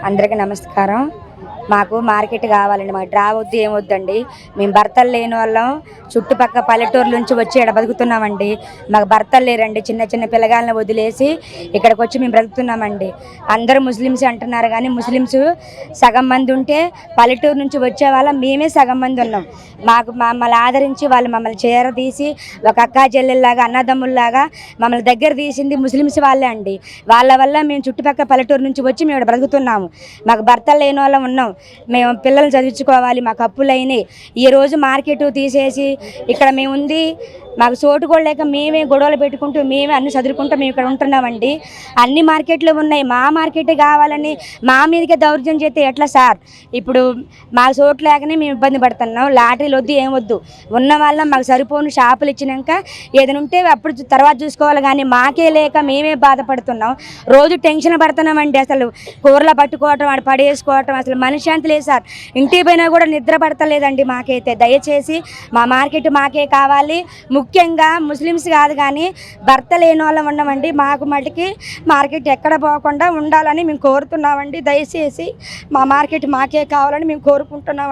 అందరికీ నమస్కారం. మాకు మార్కెట్ కావాలండి. మాకు డ్రా వద్దు ఏమొద్దండి. మేము భర్తలు లేని వాళ్ళం చుట్టుపక్కల పల్లెటూరు నుంచి వచ్చి ఇక్కడ బతుకుతున్నామండి. మాకు భర్తలు లేరండి. చిన్న చిన్న పిల్లగాళ్ళని వదిలేసి ఇక్కడికి వచ్చి మేము బ్రతుకుతున్నామండి. అందరూ ముస్లిమ్స్ అంటున్నారు కానీ ముస్లిమ్స్ సగం మంది ఉంటే పల్లెటూరు నుంచి వచ్చే వాళ్ళం మేమే సగం మంది ఉన్నాం. మమ్మల్ని ఆదరించి వాళ్ళు మమ్మల్ని చేరదీసి ఒక అక్కా చెల్లెల్లాగా అన్నదమ్ముల్లాగా మమ్మల్ని దగ్గర తీసింది ముస్లిమ్స్ వాళ్ళే అండి. వాళ్ళ వల్ల మేము చుట్టుపక్కల పల్లెటూరు నుంచి వచ్చి మేము ఇక్కడ బ్రతుకుతున్నాము. మాకు భర్తలు లేని వాళ్ళం ఉన్నాం. మేము పిల్లల్ని చదివించుకోవాలి. మాకు అప్పులు అయినాయి. ఈరోజు మార్కెట్ తీసేసి ఇక్కడ మేము ఉంది. మాకు చోటు కూడా లేక మేమే గొడవలు పెట్టుకుంటూ మేమే అన్ని చదువుకుంటూ మేము ఇక్కడ ఉంటున్నామండి. అన్ని మార్కెట్లు ఉన్నాయి. మా మార్కెట్ కావాలని మా మీదకే దౌర్జన్యం చేస్తే ఎట్లా సార్? ఇప్పుడు మాకు చోటు లేకనే మేము ఇబ్బంది పడుతున్నాం. లాటరీలు వద్దు ఏమొద్దు. ఉన్న వాళ్ళ మాకు సరిపోను షాపులు ఇచ్చినాక ఏదైనా ఉంటే అప్పుడు తర్వాత చూసుకోవాలి కానీ మాకే లేక మేమే బాధపడుతున్నాం. రోజు టెన్షన్ పడుతున్నామండి. అసలు కూరలో పట్టుకోవటం ఆడ పడేసుకోవటం అసలు మనశ్శాంతి లేదు సార్. ఇంటికి పోయినా కూడా నిద్ర పడతలేదండి మాకైతే. దయచేసి మా మార్కెట్ మాకే కావాలి. ముఖ్యంగా ముస్లిమ్స్ కాదు కానీ భర్త లేని వాళ్ళం ఉన్నామండి. మాకు మటుకి మార్కెట్ ఎక్కడ పోకుండా ఉండాలని మేము కోరుతున్నామండి. దయచేసి మా మార్కెట్ మాకే కావాలని మేము కోరుకుంటున్నామండి.